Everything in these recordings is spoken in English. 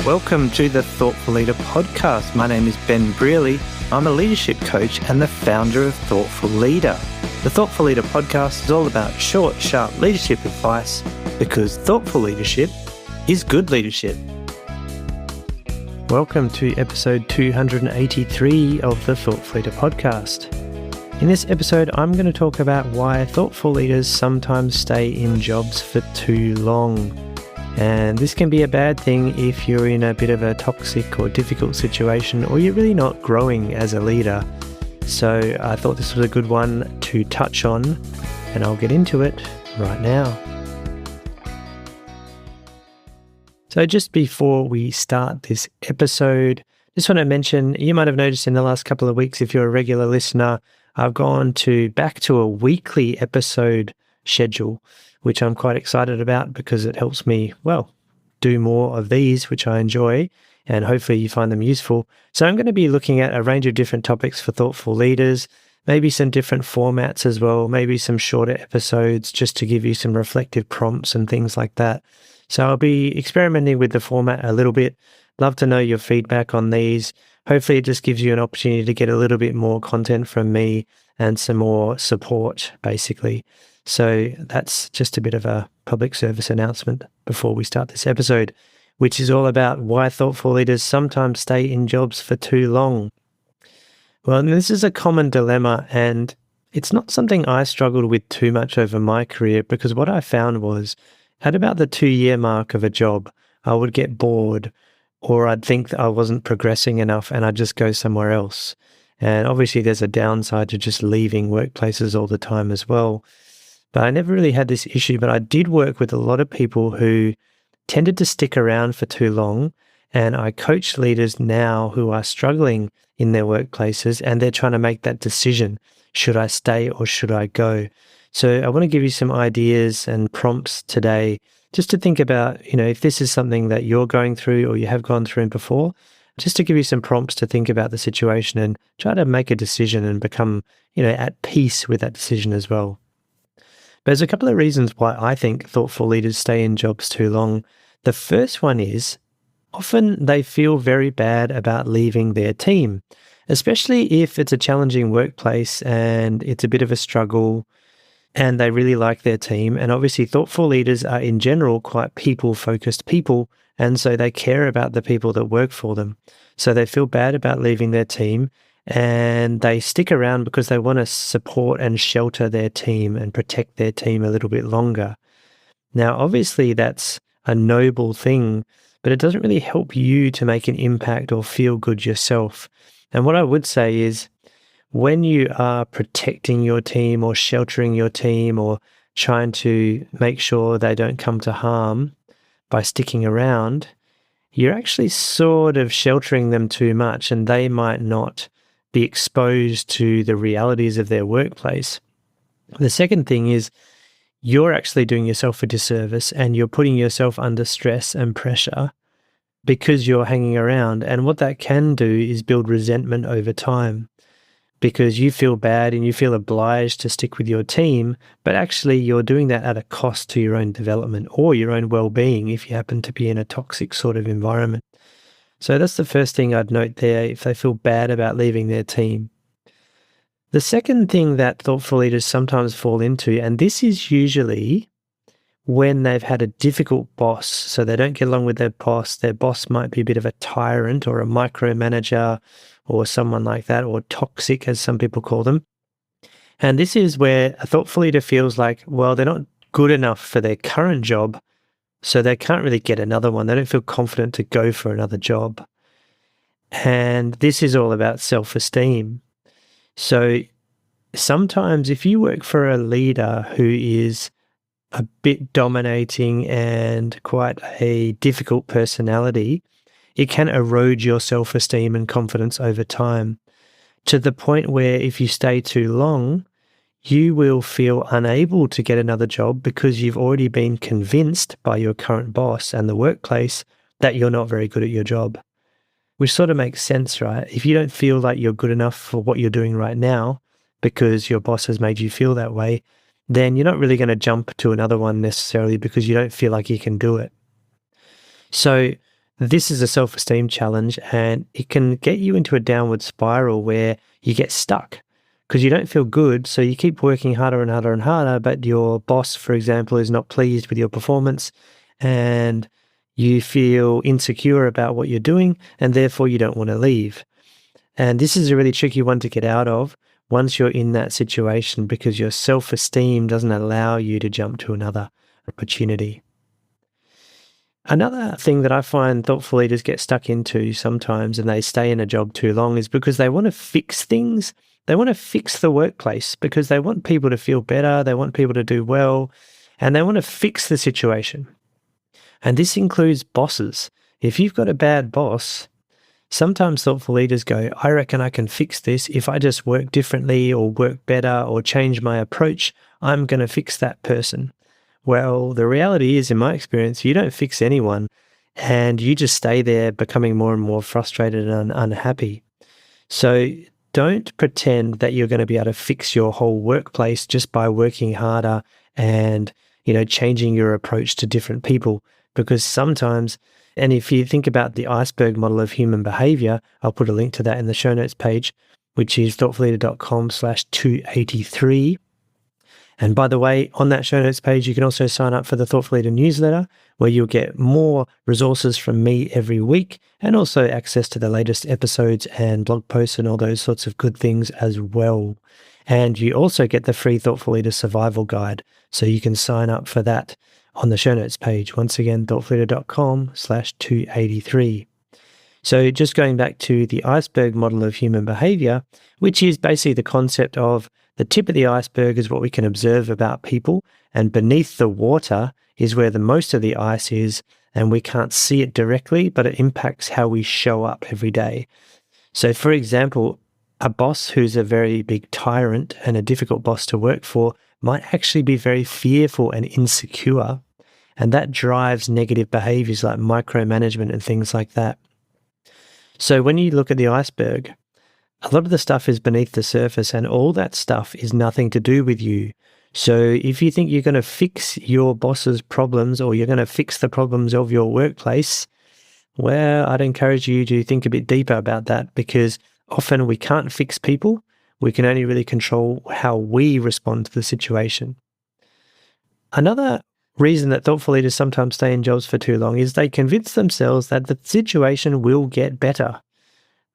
Welcome to the Thoughtful Leader podcast. My name is Ben Brearley. I'm a leadership coach and the founder of Thoughtful Leader. The Thoughtful Leader podcast is all about short, sharp leadership advice because thoughtful leadership is good leadership. Welcome to episode 283 of the Thoughtful Leader podcast. In this episode, I'm going to talk about why thoughtful leaders sometimes stay in jobs for too long. And this can be a bad thing if you're in a bit of a toxic or difficult situation or you're really not growing as a leader. So I thought this was a good one to touch on, and I'll get into it right now. So just before we start this episode, just want to mention, you might have noticed in the last couple of weeks, if you're a regular listener, I've gone back to a weekly episode schedule, which I'm quite excited about because it helps me, do more of these, which I enjoy, and hopefully you find them useful. So I'm going to be looking at a range of different topics for thoughtful leaders, maybe some different formats as well, maybe some shorter episodes just to give you some reflective prompts and things like that. So I'll be experimenting with the format a little bit. Love to know your feedback on these. Hopefully it just gives you an opportunity to get a little bit more content from me and some more support, basically. So that's just a bit of a public service announcement before we start this episode, which is all about why thoughtful leaders sometimes stay in jobs for too long. Well, this is a common dilemma, and it's not something I struggled with too much over my career, because what I found was at about the 2-year mark of a job, I would get bored, or I'd think that I wasn't progressing enough and I'd just go somewhere else. And obviously there's a downside to just leaving workplaces all the time as well. But I never really had this issue, but I did work with a lot of people who tended to stick around for too long. And I coach leaders now who are struggling in their workplaces and they're trying to make that decision. Should I stay or should I go? So I want to give you some ideas and prompts today just to think about, if this is something that you're going through or you have gone through before, just to give you some prompts to think about the situation and try to make a decision and become, at peace with that decision as well. But there's a couple of reasons why I think thoughtful leaders stay in jobs too long. The first one is often they feel very bad about leaving their team, especially if it's a challenging workplace and it's a bit of a struggle and they really like their team. And obviously thoughtful leaders are in general quite people-focused people, and so they care about the people that work for them. So they feel bad about leaving their team, and they stick around because they want to support and shelter their team and protect their team a little bit longer. Now, obviously, that's a noble thing, but it doesn't really help you to make an impact or feel good yourself. And what I would say is, when you are protecting your team or sheltering your team or trying to make sure they don't come to harm by sticking around, you're actually sort of sheltering them too much, and they might not be exposed to the realities of their workplace. The second thing is you're actually doing yourself a disservice and you're putting yourself under stress and pressure because you're hanging around. And what that can do is build resentment over time because you feel bad and you feel obliged to stick with your team, but actually you're doing that at a cost to your own development or your own well-being if you happen to be in a toxic sort of environment. So that's the first thing I'd note there, if they feel bad about leaving their team. The second thing that thoughtful leaders sometimes fall into, and this is usually when they've had a difficult boss, so they don't get along with their boss might be a bit of a tyrant or a micromanager or someone like that, or toxic as some people call them. And this is where a thoughtful leader feels like, they're not good enough for their current job, so they can't really get another one. They don't feel confident to go for another job. And this is all about self-esteem. So sometimes if you work for a leader who is a bit dominating and quite a difficult personality, it can erode your self-esteem and confidence over time, to the point where if you stay too long, you will feel unable to get another job because you've already been convinced by your current boss and the workplace that you're not very good at your job. Which sort of makes sense, right? If you don't feel like you're good enough for what you're doing right now because your boss has made you feel that way, then you're not really going to jump to another one necessarily because you don't feel like you can do it. So This is a self-esteem challenge, and it can get you into a downward spiral where you get stuck because you don't feel good. So you keep working harder and harder and harder, but your boss, for example, is not pleased with your performance, and you feel insecure about what you're doing, and therefore you don't want to leave. And this is a really tricky one to get out of once you're in that situation, because your self-esteem doesn't allow you to jump to another opportunity. Another thing that I find thoughtful leaders get stuck into sometimes, and they stay in a job too long, is because they want to fix things. They want to fix the workplace because they want people to feel better, they want people to do well, and they want to fix the situation. And this includes bosses. If you've got a bad boss, sometimes thoughtful leaders go, I reckon I can fix this. If I just work differently or work better or change my approach, I'm going to fix that person. Well, the reality is, in my experience, you don't fix anyone, and you just stay there becoming more and more frustrated and unhappy. So don't pretend that you're going to be able to fix your whole workplace just by working harder and, changing your approach to different people. Because sometimes, and if you think about the iceberg model of human behavior, I'll put a link to that in the show notes page, which is thoughtfulleader.com/283. And by the way, on that show notes page, you can also sign up for the Thoughtful Leader newsletter, where you'll get more resources from me every week, and also access to the latest episodes and blog posts and all those sorts of good things as well. And you also get the free Thoughtful Leader survival guide, so you can sign up for that on the show notes page. Once again, thoughtfulleader.com/283. So just going back to the iceberg model of human behavior, which is basically the concept of the tip of the iceberg is what we can observe about people, and beneath the water is where the most of the ice is, and we can't see it directly, but it impacts how we show up every day. So for example, a boss who's a very big tyrant and a difficult boss to work for might actually be very fearful and insecure, and that drives negative behaviors like micromanagement and things like that. So when you look at the iceberg, a lot of the stuff is beneath the surface, and all that stuff is nothing to do with you. So if you think you're going to fix your boss's problems, or you're going to fix the problems of your workplace, well, I'd encourage you to think a bit deeper about that, because often we can't fix people. We can only really control how we respond to the situation. Another reason that thoughtful leaders sometimes stay in jobs for too long is they convince themselves that the situation will get better.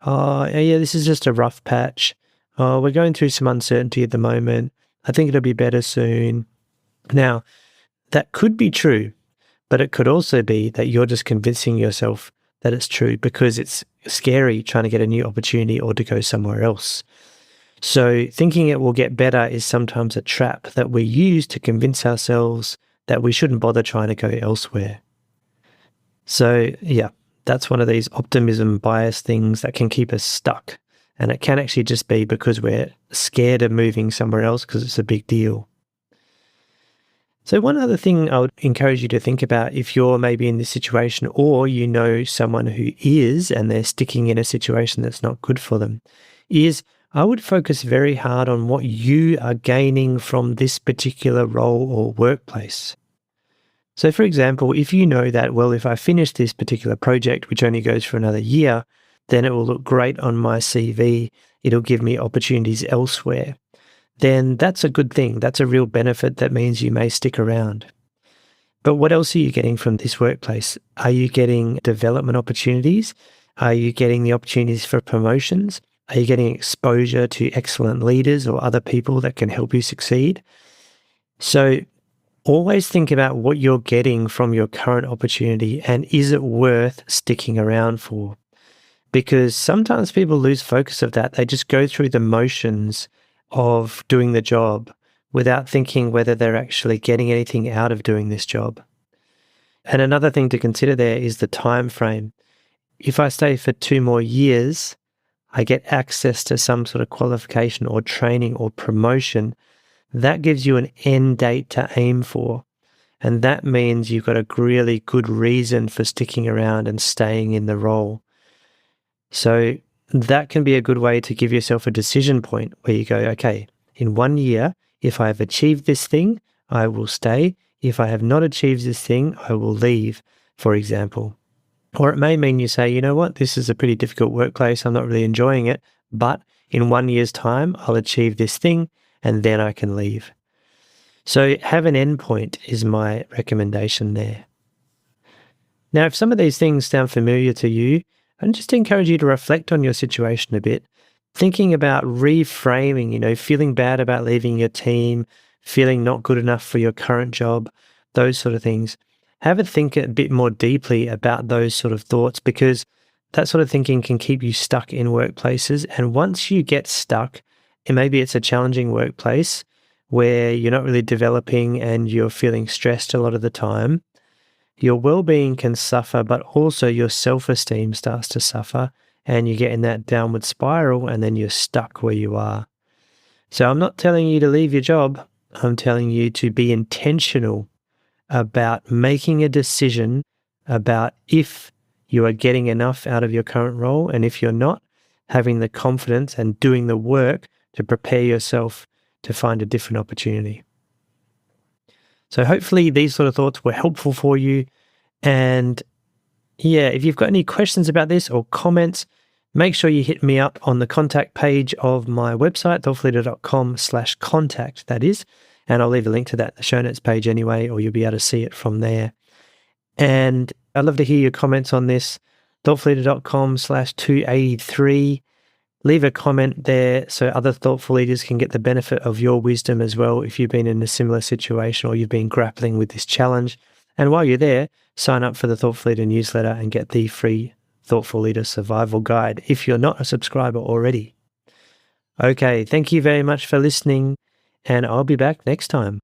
Oh, yeah, this is just a rough patch. Oh, we're going through some uncertainty at the moment. I think it'll be better soon. Now, that could be true, but it could also be that you're just convincing yourself that it's true because it's scary trying to get a new opportunity or to go somewhere else. So thinking it will get better is sometimes a trap that we use to convince ourselves that we shouldn't bother trying to go elsewhere. So yeah, that's one of these optimism bias things that can keep us stuck. And it can actually just be because we're scared of moving somewhere else because it's a big deal. So one other thing I would encourage you to think about if you're maybe in this situation, or you know someone who is and they're sticking in a situation that's not good for them, is I would focus very hard on what you are gaining from this particular role or workplace. So for example, if you know that, well, if I finish this particular project, which only goes for another year, then it will look great on my CV, it'll give me opportunities elsewhere, then that's a good thing. That's a real benefit that means you may stick around. But what else are you getting from this workplace? Are you getting development opportunities? Are you getting the opportunities for promotions? Are you getting exposure to excellent leaders or other people that can help you succeed? So always think about what you're getting from your current opportunity, and is it worth sticking around for? Because sometimes people lose focus of that. They just go through the motions of doing the job without thinking whether they're actually getting anything out of doing this job. And another thing to consider there is the time frame. If I stay for 2 more years, I get access to some sort of qualification or training or promotion. That gives you an end date to aim for. And that means you've got a really good reason for sticking around and staying in the role. So that can be a good way to give yourself a decision point where you go, okay, in 1 year, if I have achieved this thing, I will stay. If I have not achieved this thing, I will leave, for example. Or it may mean you say, you know what, this is a pretty difficult workplace. I'm not really enjoying it, but in 1 year's time, I'll achieve this thing and then I can leave. So have an endpoint is my recommendation there. Now, if some of these things sound familiar to you, I just encourage you to reflect on your situation a bit, thinking about reframing, feeling bad about leaving your team, feeling not good enough for your current job, those sort of things. Have a think a bit more deeply about those sort of thoughts because that sort of thinking can keep you stuck in workplaces. And once you get stuck, and maybe it's a challenging workplace where you're not really developing and you're feeling stressed a lot of the time, your well-being can suffer, but also your self-esteem starts to suffer and you get in that downward spiral and then you're stuck where you are. So I'm not telling you to leave your job. I'm telling you to be intentional about making a decision about if you are getting enough out of your current role, and if you're not, having the confidence and doing the work to prepare yourself to find a different opportunity. So hopefully these sort of thoughts were helpful for you. And yeah, if you've got any questions about this or comments, make sure you hit me up on the contact page of my website, thoughtfulleader.com/contact, that is. And I'll leave a link to that in the show notes page anyway, or you'll be able to see it from there. And I'd love to hear your comments on this, thoughtfulleader.com/283. Leave a comment there so other thoughtful leaders can get the benefit of your wisdom as well if you've been in a similar situation or you've been grappling with this challenge. And while you're there, sign up for the Thoughtful Leader newsletter and get the free Thoughtful Leader Survival Guide if you're not a subscriber already. Okay, thank you very much for listening, and I'll be back next time.